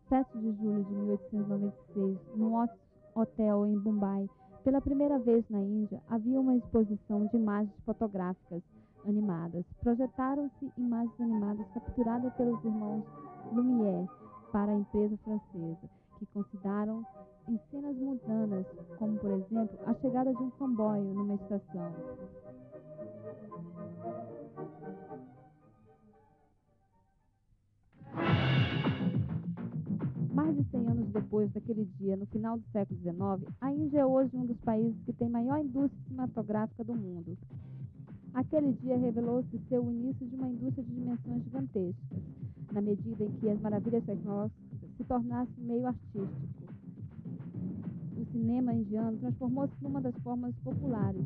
7 de julho de 1896, num hotel em Mumbai, pela primeira vez na Índia, havia uma exposição de imagens fotográficas animadas. Projetaram-se imagens animadas capturadas pelos irmãos Lumière para a empresa francesa, que consideraram em cenas mundanas, como, por exemplo, a chegada de um comboio numa estação. Mais de 100 anos depois daquele dia, no final do século XIX, a Índia é hoje um dos países que tem maior indústria cinematográfica do mundo. Aquele dia revelou-se ser o início de uma indústria de dimensões gigantescas, na medida em que as maravilhas tecnológicas se tornassem meio artístico. O cinema indiano transformou-se numa das formas populares.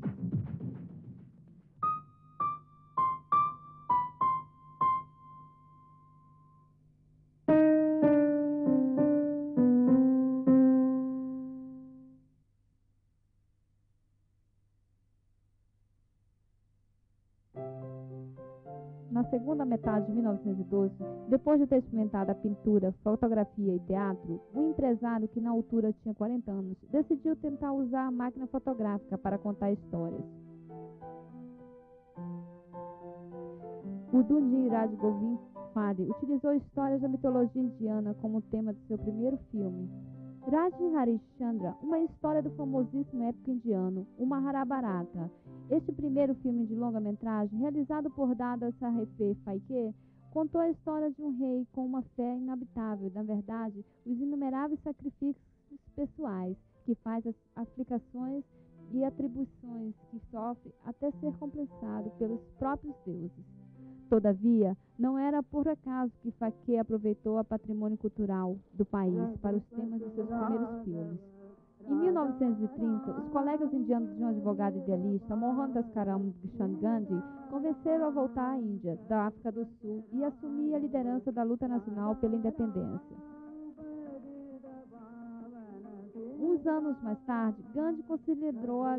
Na segunda metade de 1912, depois de ter experimentado a pintura, fotografia e teatro, o empresário, que na altura tinha 40 anos, decidiu tentar usar a máquina fotográfica para contar histórias. O Dundee Raj Govind Phade utilizou histórias da mitologia indiana como tema de seu primeiro filme. Raj Harishchandra, uma história do famosíssimo épico indiano, o Mahabharata. Este primeiro filme de longa-metragem, realizado por Dada Saheeb Phalke, contou a história de um rei com uma fé inabitável, na verdade, os inumeráveis sacrifícios pessoais que faz as aplicações e atribuições que sofre até ser compensado pelos próprios deuses. Todavia, não era por acaso que Phalke aproveitou o patrimônio cultural do país para os temas de seus primeiros filmes. Em 1930, os colegas indianos de um advogado idealista, Mohandas Karamchand Gandhi, convenceram a voltar à Índia, da África do Sul, e assumir a liderança da luta nacional pela independência. Uns anos mais tarde, Gandhi considerou a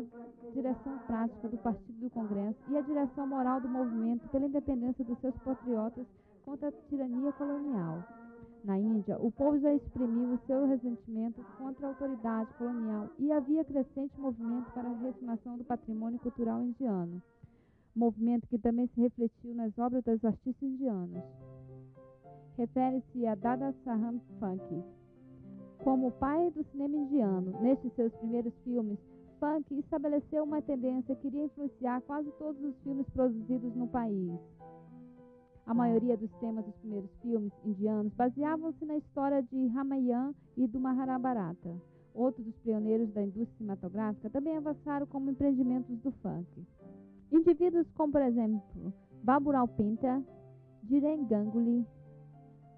direção prática do Partido do Congresso e a direção moral do movimento pela independência dos seus patriotas contra a tirania colonial. Na Índia, o povo já exprimiu o seu ressentimento contra a autoridade colonial e havia crescente movimento para a reafirmação do patrimônio cultural indiano, movimento que também se refletiu nas obras dos artistas indianos. Refere-se a Dada Saheeb Phalke como o pai do cinema indiano. Nestes seus primeiros filmes, Phalke estabeleceu uma tendência que iria influenciar quase todos os filmes produzidos no país. A maioria dos temas dos primeiros filmes indianos baseavam-se na história de Ramayana e do Mahabharata. Outros dos pioneiros da indústria cinematográfica também avançaram como empreendimentos do Phalke. Indivíduos como, por exemplo, Baburao Pinta, Dhiren Ganguly,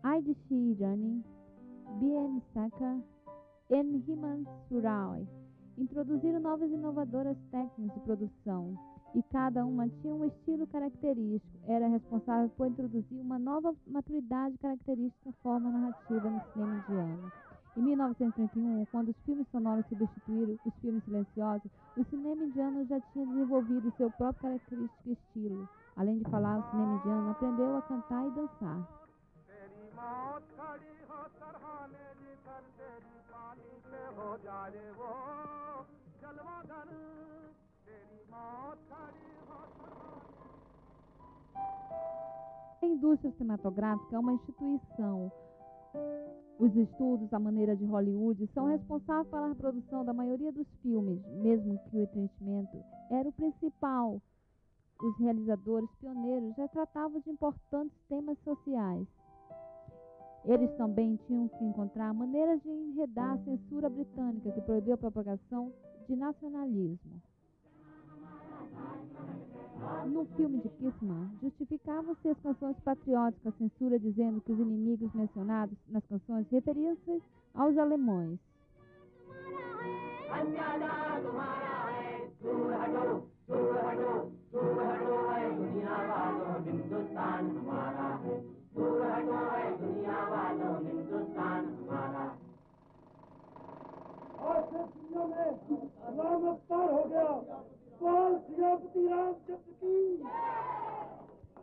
Aidishi Irani, B.N. Sankar e Hemant Surai introduziram novas e inovadoras técnicas de produção, e cada uma tinha um estilo característico. Era responsável por introduzir uma nova maturidade característica forma narrativa no cinema indiano. Em 1931, quando os filmes sonoros substituíram os filmes silenciosos, o cinema indiano já tinha desenvolvido seu próprio característico estilo. Além de falar, o cinema indiano aprendeu a cantar e dançar. A indústria cinematográfica é uma instituição. Os estudos, à maneira de Hollywood, são responsáveis pela reprodução da maioria dos filmes, mesmo que o entretenimento era o principal. Os realizadores pioneiros já tratavam de importantes temas sociais. Eles também tinham que encontrar maneiras de enredar a censura britânica que proibiu a propagação de nacionalismo. No filme de Kissman, justificavam-se as canções patrióticas, a censura dizendo que os inimigos mencionados nas canções referiam-se aos alemães.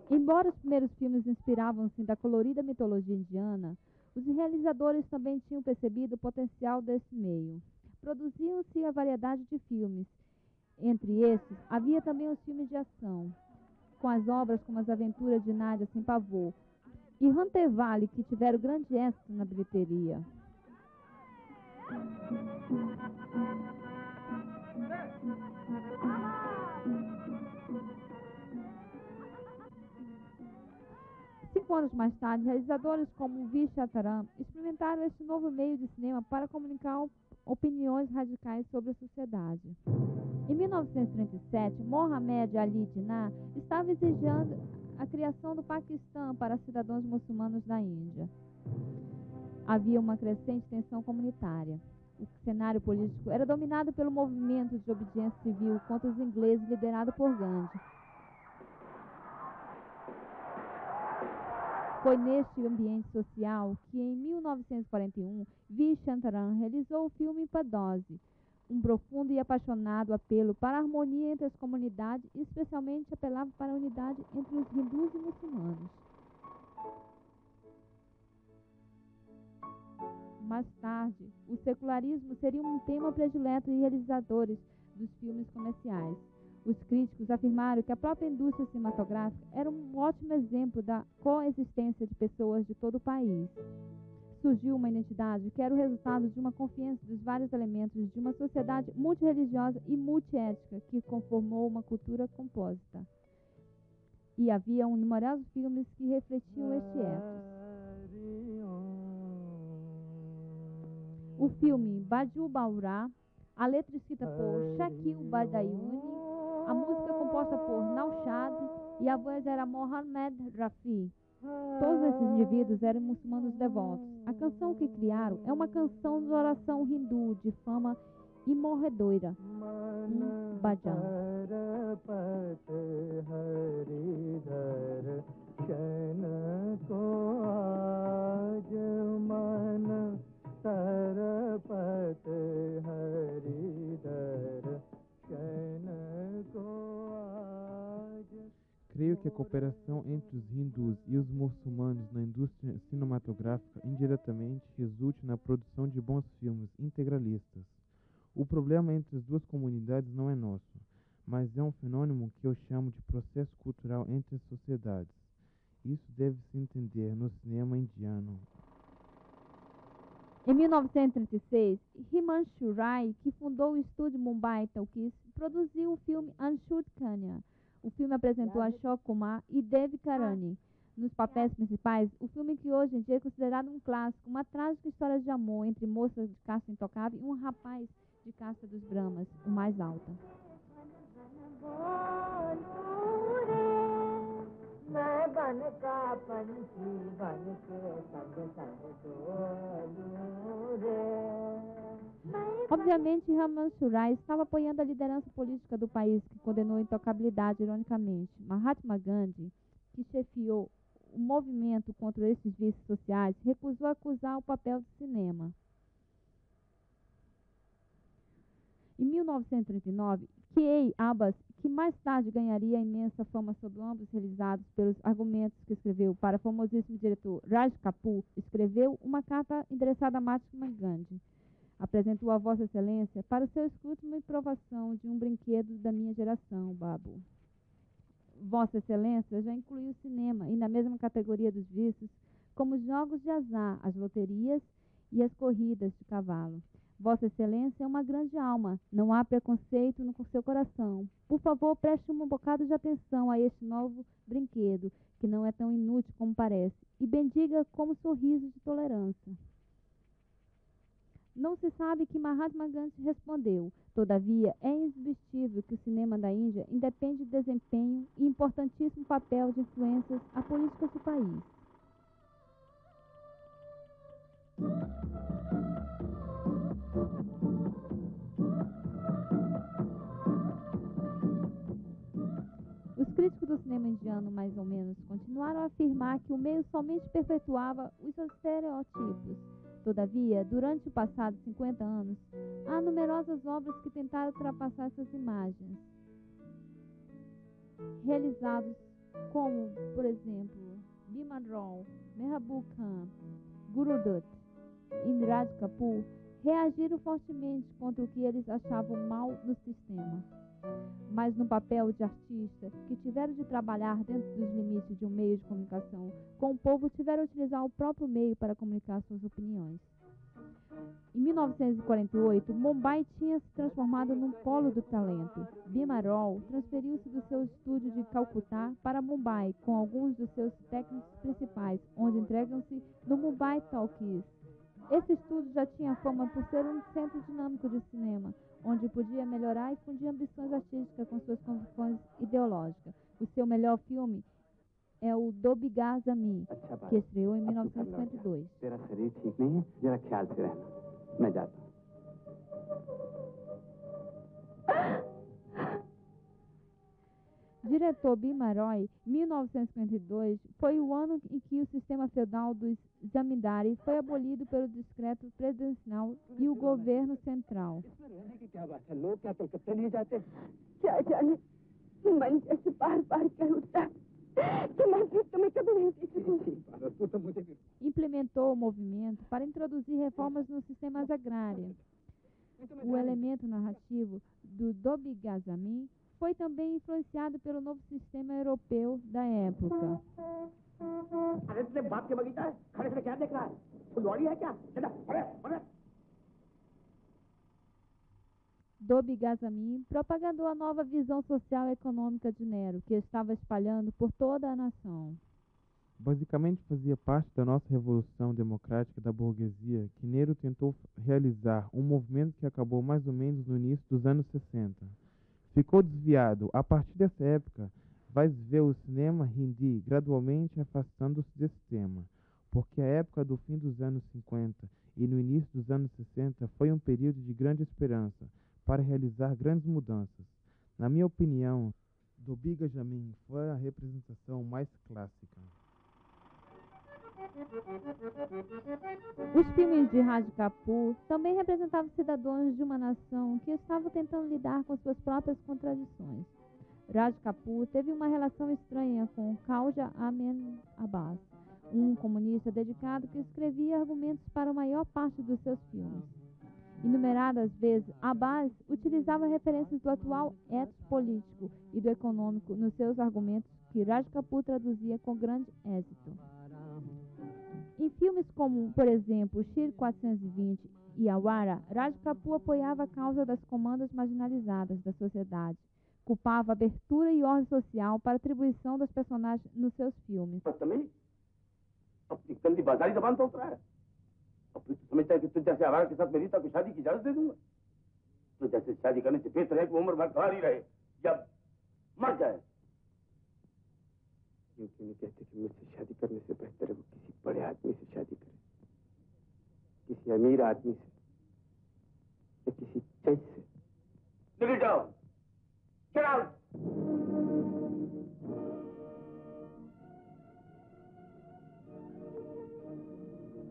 Embora os primeiros filmes inspiravam-se da colorida mitologia indiana, Os realizadores também tinham percebido o potencial desse meio. Produziam-se a variedade de filmes. Entre esses, havia também os filmes de ação, com as obras como As Aventuras de Nádia Sem Pavor e Hunter Valley, que tiveram grande êxito na bilheteria. Cinco anos mais tarde, realizadores como V. Shantaram experimentaram este novo meio de cinema para comunicar opiniões radicais sobre a sociedade. Em 1937, Mohamed Ali Jinnah estava exigindo a criação do Paquistão para cidadãos muçulmanos da Índia. Havia uma crescente tensão comunitária. O cenário político era dominado pelo movimento de obediência civil contra os ingleses liderado por Gandhi. Foi neste ambiente social que, em 1941, V. Shantaram realizou o filme Padose, um profundo e apaixonado apelo para a harmonia entre as comunidades e especialmente apelava para a unidade entre os hindus e muçulmanos. Mais tarde, o secularismo seria um tema predileto de realizadores dos filmes comerciais. Os críticos afirmaram que a própria indústria cinematográfica era um ótimo exemplo da coexistência de pessoas de todo o país. Surgiu uma identidade que era o resultado de uma confiança dos vários elementos de uma sociedade multirreligiosa e multiétnica que conformou uma cultura composta. E havia numerosos filmes que refletiam este ethos. O filme Baju Baura, a letra escrita por Shakil Badayuni, a música composta por Naushad e a voz era Mohammed Rafi. Todos esses indivíduos eram muçulmanos devotos. A canção que criaram é uma canção de oração hindu de fama imorredoira, um bhajan. Creio que a cooperação entre os hindus e os muçulmanos na indústria cinematográfica indiretamente resulte na produção de bons filmes integralistas. O problema entre as duas comunidades não é nosso, mas é um fenômeno que eu chamo de processo cultural entre as sociedades. Isso deve se entender no cinema indiano. Em 1936, Himanshu Rai, que fundou o estúdio Mumbai Talkies, produziu o filme Anshut Kanya. O filme apresentou Ashok Kumar e Devi Karani nos papéis principais. O filme que hoje em dia é considerado um clássico, uma trágica história de amor entre moças de casta intocável e um rapaz de casta dos Brahmas, o mais alta. Obviamente, Himanshu Rai estava apoiando a liderança política do país, que condenou a intocabilidade, ironicamente. Mahatma Gandhi, que chefiou o movimento contra esses vícios sociais, recusou acusar o papel do cinema. Em 1939, K.A. Abbas, que mais tarde ganharia imensa fama sob ambos realizados pelos argumentos que escreveu para o famosíssimo diretor Raj Kapoor, escreveu uma carta endereçada a Mahatma Gandhi. Apresentou a Vossa Excelência para o seu escrútino e provação de um brinquedo da minha geração, Babu. Vossa Excelência já incluiu o cinema, e na mesma categoria dos vícios, como os jogos de azar, as loterias e as corridas de cavalo. Vossa Excelência é uma grande alma, não há preconceito no seu coração. Por favor, preste um bocado de atenção a este novo brinquedo, que não é tão inútil como parece, e bendiga como sorriso de tolerância. Não se sabe que Mahatma Gandhi respondeu. Todavia, é indiscutível que o cinema da Índia independe do desempenho e importantíssimo papel de influências à política do país. Os críticos do cinema indiano, mais ou menos, continuaram a afirmar que o meio somente perpetuava os estereótipos. Todavia, durante o passado 50 anos, há numerosas obras que tentaram ultrapassar essas imagens, realizados como, por exemplo, Bimal Rao, Mehboob Khan, Guru Dutt e Raj Kapoor reagiram fortemente contra o que eles achavam mal no sistema. Mas no papel de artista, que tiveram de trabalhar dentro dos limites de um meio de comunicação com o povo, tiveram de utilizar o próprio meio para comunicar suas opiniões. Em 1948, Mumbai tinha se transformado num polo do talento. Bhima transferiu-se do seu estúdio de Calcutá para Mumbai com alguns dos seus técnicos principais, onde entregam-se no Mumbai Talkies. Esse estúdio já tinha fama por ser um centro dinâmico de cinema, onde podia melhorar e fundir ambições artísticas com suas convicções ideológicas. O seu melhor filme é o Dobhir Zami, que estreou em 1952. तेरा शरीर ठीक नहीं है, जरा ख्याल से रहना। मैं जाता हूँ। Diretor Bhima Roy, 1952, foi o ano em que o sistema feudal dos zamindari foi abolido pelo decreto presidencial e o governo central. क्या जाने मन जैसे बार-बार कह उठता कि मैं फिर तुम्हें कभी नहीं देख सकूंगी। Implementou o movimento para introduzir reformas nos sistemas agrários. O elemento narrativo do Dobhir Zami foi também influenciado pelo novo sistema europeu da época. Dobhir Zami propagandou a nova visão social e econômica de Nehru, que estava espalhando por toda a nação. Basicamente fazia parte da nossa revolução democrática da burguesia que Nehru tentou realizar, um movimento que acabou mais ou menos no início dos anos 60. Ficou desviado. A partir dessa época, vai-se ver o cinema hindi gradualmente afastando-se desse tema, porque a época do fim dos anos 50 e no início dos anos 60 foi um período de grande esperança para realizar grandes mudanças. Na minha opinião, Dobhir Zami foi a representação mais clássica. Os filmes de Raj Kapoor também representavam cidadãos de uma nação que estavam tentando lidar com suas próprias contradições. Raj Kapoor teve uma relação estranha com Khawaja Ahmed Abbas, um comunista dedicado que escrevia argumentos para a maior parte dos seus filmes. Inumeradas vezes, Abbas utilizava referências do atual ethos político e do econômico nos seus argumentos, que Raj Kapoor traduzia com grande êxito. Em filmes como, por exemplo, Shir 420 e Awara, Raj Kapoor apoiava a causa das comandas marginalizadas da sociedade, culpava a abertura e ordem social para a atribuição dos personagens nos seus filmes. क्योंकि नहीं कहते कि मुझसे शादी करने से बेहतर है वो किसी बड़े आदमी से शादी करे, किसी अमीर आदमी से या किसी जज से। निकल जाओ, get out!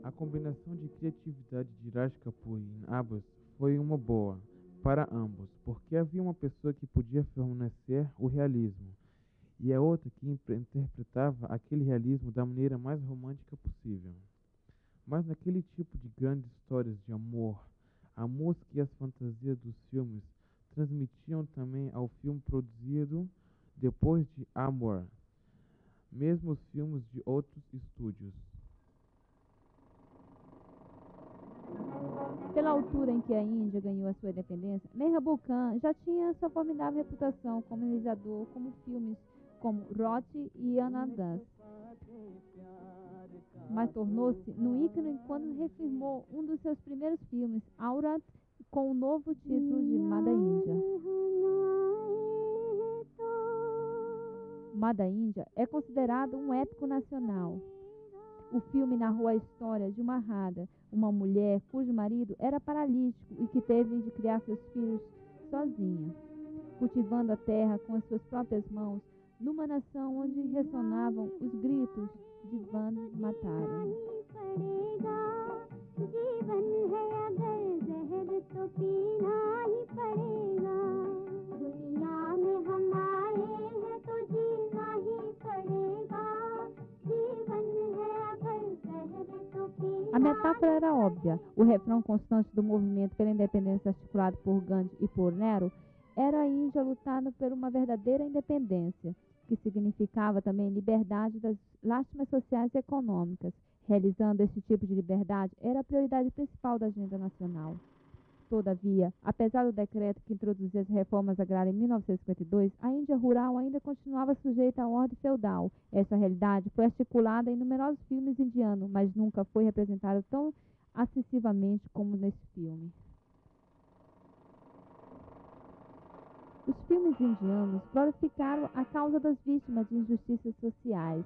A combinação de criatividade de Raj Kapoor e Abbas foi uma boa para ambos, porque havia uma pessoa que podia fornecer o realismo e a outra que interpretava aquele realismo da maneira mais romântica possível. Mas naquele tipo de grandes histórias de amor, a música e as fantasias dos filmes transmitiam também ao filme produzido depois de Amor, mesmo os filmes de outros estúdios. Pela altura em que a Índia ganhou a sua independência, Mehboob Khan já tinha sua formidável reputação como realizador, como filmes como Roti e Anadas, mas tornou-se no ícone quando refirmou um dos seus primeiros filmes, Aurat, com o novo título de Mada Índia. Mada Índia é considerado um épico nacional. O filme narrou a história de uma Radha, uma mulher cujo marido era paralítico e que teve de criar seus filhos sozinha, cultivando a terra com as suas próprias mãos, numa nação onde ressonavam os gritos de Vande Mataram. A metáfora era óbvia. O refrão constante do movimento pela independência articulado por Gandhi e por Nehru era a Índia lutando por uma verdadeira independência, que significava também liberdade das lástimas sociais e econômicas. Realizando esse tipo de liberdade era a prioridade principal da agenda nacional. Todavia, apesar do decreto que introduziu as reformas agrárias em 1952, a Índia rural ainda continuava sujeita à ordem feudal. Essa realidade foi articulada em numerosos filmes indianos, mas nunca foi representada tão acessivamente como nesse filme. Os filmes indianos glorificaram a causa das vítimas de injustiças sociais,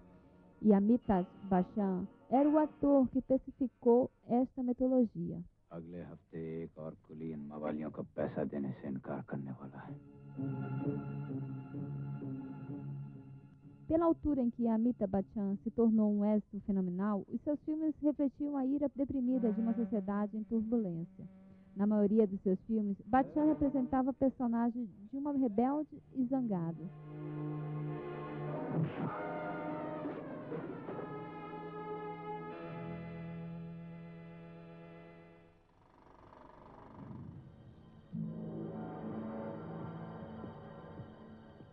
e Amitabh Bachchan era o ator que especificou esta metodologia. अगले हफ्ते एक और कुली इन मवालियों का पैसा देने से इनकार करने वाला है। Pela altura em que Amitabh Bachchan se tornou um êxito fenomenal, os seus filmes refletiam a ira deprimida de uma sociedade em turbulência. Na maioria dos seus filmes, Bachchan representava o personagem de uma rebelde e zangado.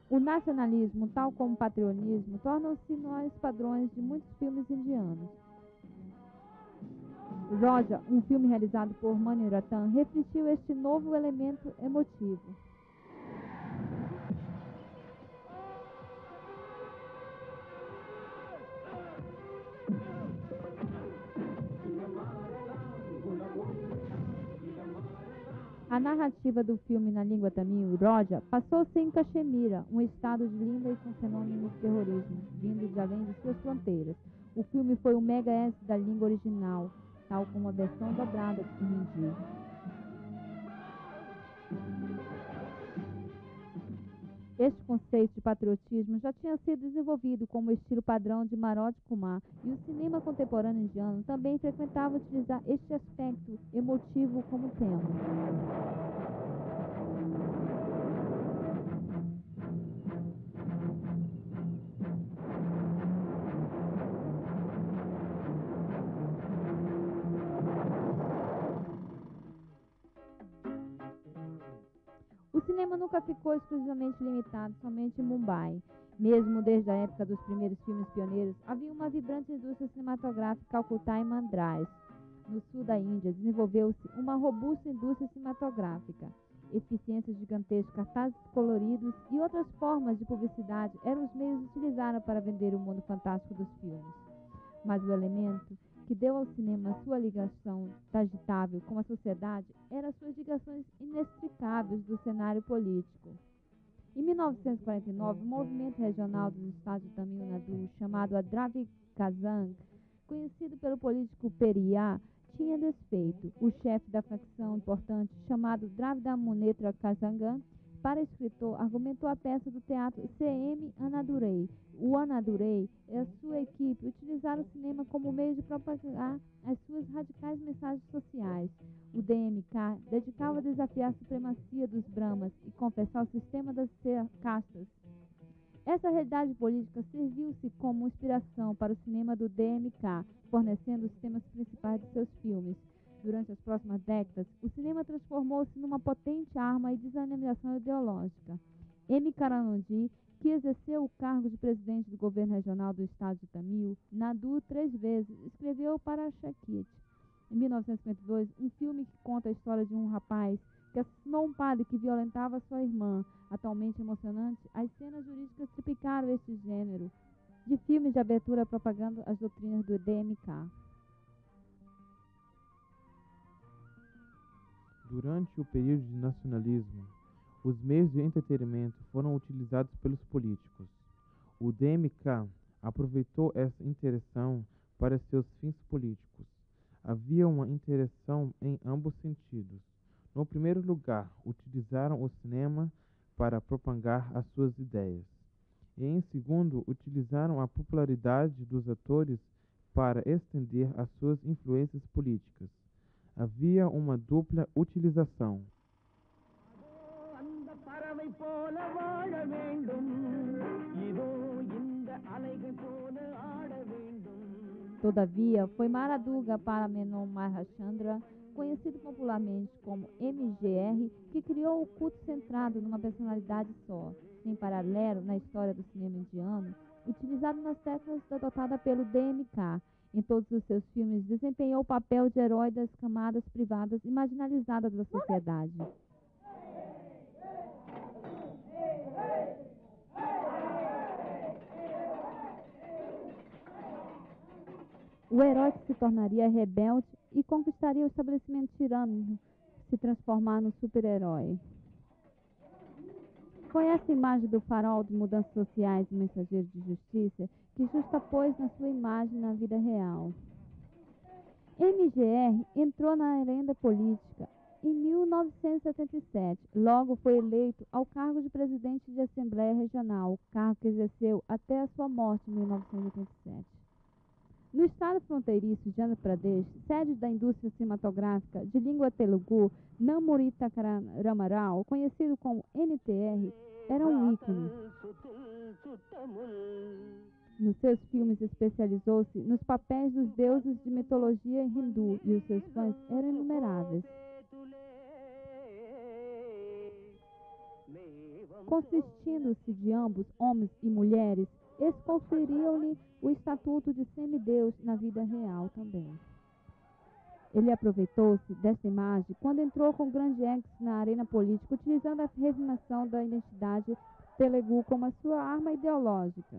O nacionalismo, tal como o patriotismo, tornam-se nós padrões de muitos filmes indianos. Roja, um filme realizado por Mani Ratnam, refletiu este novo elemento emotivo. A narrativa do filme na língua tamil, Roja, passou-se em Caxemira, um estado de linda e com fenômeno de terrorismo, vindo de além de suas fronteiras. O filme foi um mega êxito da língua original, tal como a versão dobrada em hindi. Este conceito de patriotismo já tinha sido desenvolvido como estilo padrão de Manoj Kumar, e o cinema contemporâneo indiano também frequentava utilizar este aspecto emotivo como tema. O cinema nunca ficou exclusivamente limitado somente em Mumbai. Mesmo desde a época dos primeiros filmes pioneiros, havia uma vibrante indústria cinematográfica em Calcutá e Madrás. No sul da Índia, desenvolveu-se uma robusta indústria cinematográfica. Eficiências gigantescas, cartazes coloridos e outras formas de publicidade eram os meios utilizados para vender o mundo fantástico dos filmes. Mas o elemento que deu ao cinema sua ligação tagitável com a sociedade eram suas ligações inextricáveis do cenário político. Em 1949, o movimento regional dos estados de Tamil Nadu, chamado a Dravid Kazang, conhecido pelo político Periyar, tinha desfeito. O chefe da facção importante, chamado Dravida Munnetra Kazhagam, para o escritor, argumentou a peça do teatro C.M. Anadurei. O Anadurei e a sua equipe utilizaram o cinema como meio de propagar as suas radicais mensagens sociais. O DMK dedicava a desafiar a supremacia dos Brahmas e confessar o sistema das castas. Essa realidade política serviu-se como inspiração para o cinema do DMK, fornecendo os temas principais de seus filmes. Durante as próximas décadas, o cinema transformou-se numa potente arma de dinamização ideológica. M. Karumaniji, que exerceu o cargo de presidente do governo regional do estado de Tamil Nadu 3 vezes, escreveu para a Shakti, em 1952, um filme que conta a história de um rapaz que assassinou um padre que violentava sua irmã. Atualmente emocionante, as cenas jurídicas tipificaram este gênero de filmes de abertura propagando as doutrinas do DMK. Durante o período de nacionalismo, os meios de entretenimento foram utilizados pelos políticos. O DMK aproveitou essa interação para seus fins políticos. Havia uma interação em ambos sentidos. No primeiro lugar, utilizaram o cinema para propagar as suas ideias. E, em segundo, utilizaram a popularidade dos atores para estender as suas influências políticas. Havia uma dupla utilização. Todavia, foi Maraduga Paramenon Maharashtra, conhecido popularmente como MGR, que criou o culto centrado numa personalidade só, sem paralelo na história do cinema indiano, utilizado nas técnicas adotadas pelo DMK. Em todos os seus filmes, desempenhou o papel de herói das camadas privadas e marginalizadas da sociedade. O herói que se tornaria rebelde e conquistaria o estabelecimento tirânico, se transformar no super-herói. Foi essa imagem do farol de mudanças sociais e mensageiro de justiça que justapôs na sua imagem na vida real. MGR entrou na arena política em 1977. Logo foi eleito ao cargo de presidente de Assembleia Regional, cargo que exerceu até a sua morte em 1987. No estado fronteiriço de Andhra Pradesh, sede da indústria cinematográfica de língua telugu, Namuri Ramarao, conhecido como NTR, era um ícone. Nos seus filmes especializou-se nos papéis dos deuses de mitologia hindu e os seus fãs eram inumeráveis. Consistindo-se de ambos, homens e mulheres, eles conferiam-lhe o estatuto de semideus na vida real também. Ele aproveitou-se desta imagem quando entrou com grande êxito na arena política, utilizando a reafirmação da identidade telugu como a sua arma ideológica.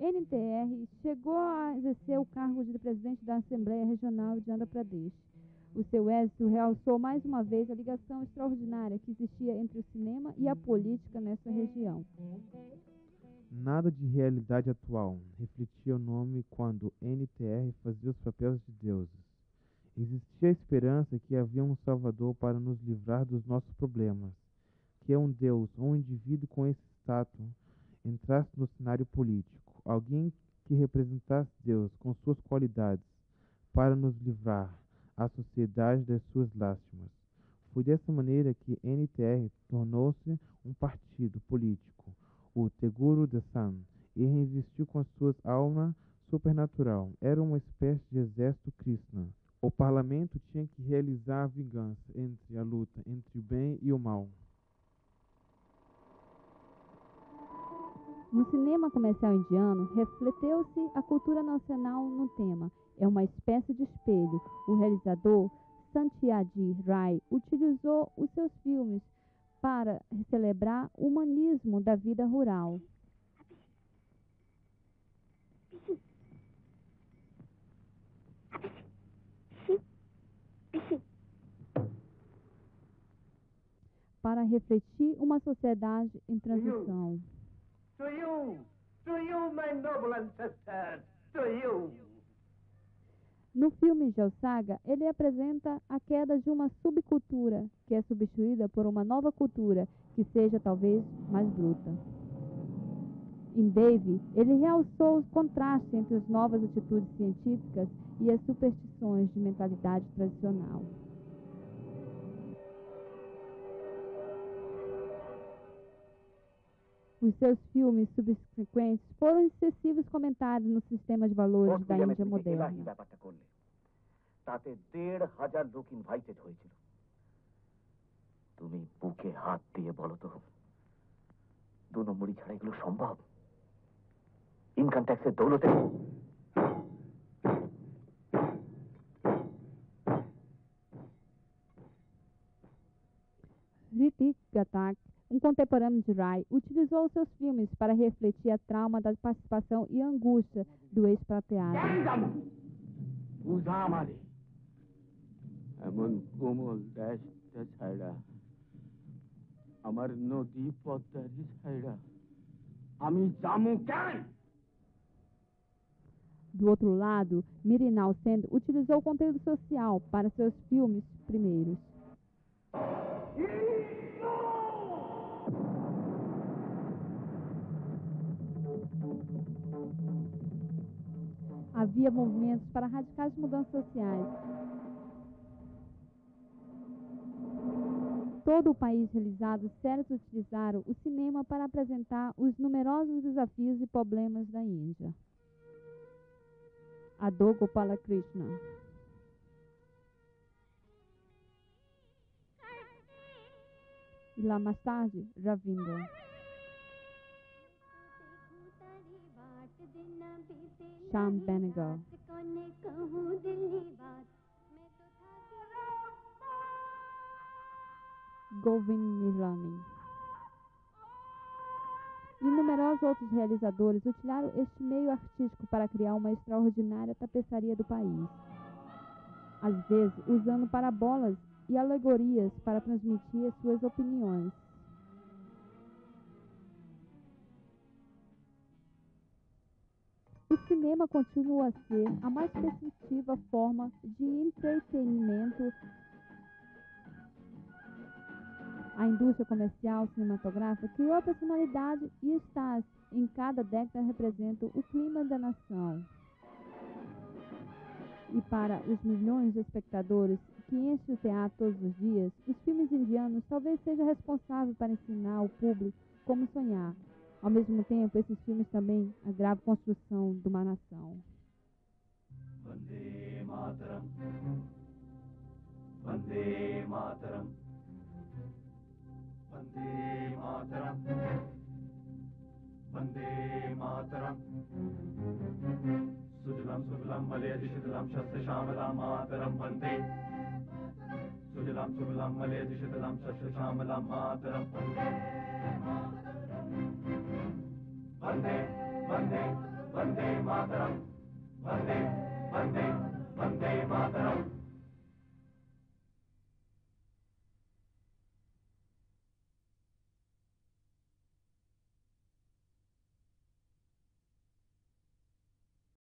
NTR chegou a exercer o cargo de presidente da Assembleia Regional de Andhra Pradesh. O seu êxito realçou mais uma vez a ligação extraordinária que existia entre o cinema e a política nessa região. Nada de realidade atual refletia o nome quando NTR fazia os papéis de deuses. Existia a esperança que havia um Salvador para nos livrar dos nossos problemas, que é um Deus ou um indivíduo com esse status entrasse no cenário político, alguém que representasse Deus com suas qualidades para nos livrar a sociedade das suas lástimas. Foi dessa maneira que NTR tornou-se um partido político, o Telugu Desam, e revestiu com suas alma supernatural. Era uma espécie de exército Krishna. O parlamento tinha que realizar a vingança entre a luta entre o bem e o mal. No cinema comercial indiano, refleteu-se a cultura nacional no tema. É uma espécie de espelho. O realizador Satyajit Ray utilizou os seus filmes para celebrar o humanismo da vida rural. Para refletir uma sociedade em transição. To you, my noble ancestors, to you. No filme Saga, ele apresenta a queda de uma subcultura que é substituída por uma nova cultura que seja talvez mais bruta. Em Dave, ele realçou os contrastes entre as novas atitudes científicas e as superstições de mentalidade tradicional. Os seus filmes subsequentes foram excessivos comentários no sistema de valores da Índia moderna. তাতে ১,৫০০ লোক ইনভাইটেড হয়েছিল। তুমি বুকে হাত দিয়ে বলো তো ২ নম্বরই ছাড়া এগুলো সম্ভব? ইনকাম ট্যাক্সের দৌলতে Ritik Ghatak, contemporâneo de Rai, utilizou seus filmes para refletir a trauma da participação e angústia do expatriado. এমন কোমল দেশটা ছাইড়া আমার নদী পদ্মারি ছাইড়া আমি যামু কেন? Do outro lado, Mirinal Send utilizou o conteúdo social para seus filmes primeiros. Havia movimentos para radicais mudanças sociais. Todo o país realizado séries utilizaram o cinema para apresentar os numerosos desafios e problemas da Índia. Ado Gopala Krishna. E lá mais tarde, Ravinder. Shyam Benegal. Govind Nirlani. E numerosos outros realizadores utilizaram este meio artístico para criar uma extraordinária tapeçaria do país. Às vezes, usando parabolas e alegorias para transmitir suas opiniões. O cinema continua a ser a mais perceptiva forma de entretenimento. A indústria comercial cinematográfica criou a personalidade e stars em cada década representam o clima da nação. E para os milhões de espectadores que enchem o teatro todos os dias, os filmes indianos talvez sejam responsáveis para ensinar ao público como sonhar. Ao mesmo tempo, esses filmes também agravam a construção de uma nação. Vande Mataram. Vande Mataram. Vande Mataram. Vande Mataram. Sujalam Sujalam Malayadishitalam Shasya Shamalam Mataram Vande. Sujalam Sujalam Malayadishitalam Shasya Shamalam Mataram Vande. Vande, Vande Mataram. Vande, Vande, Vande Mataram.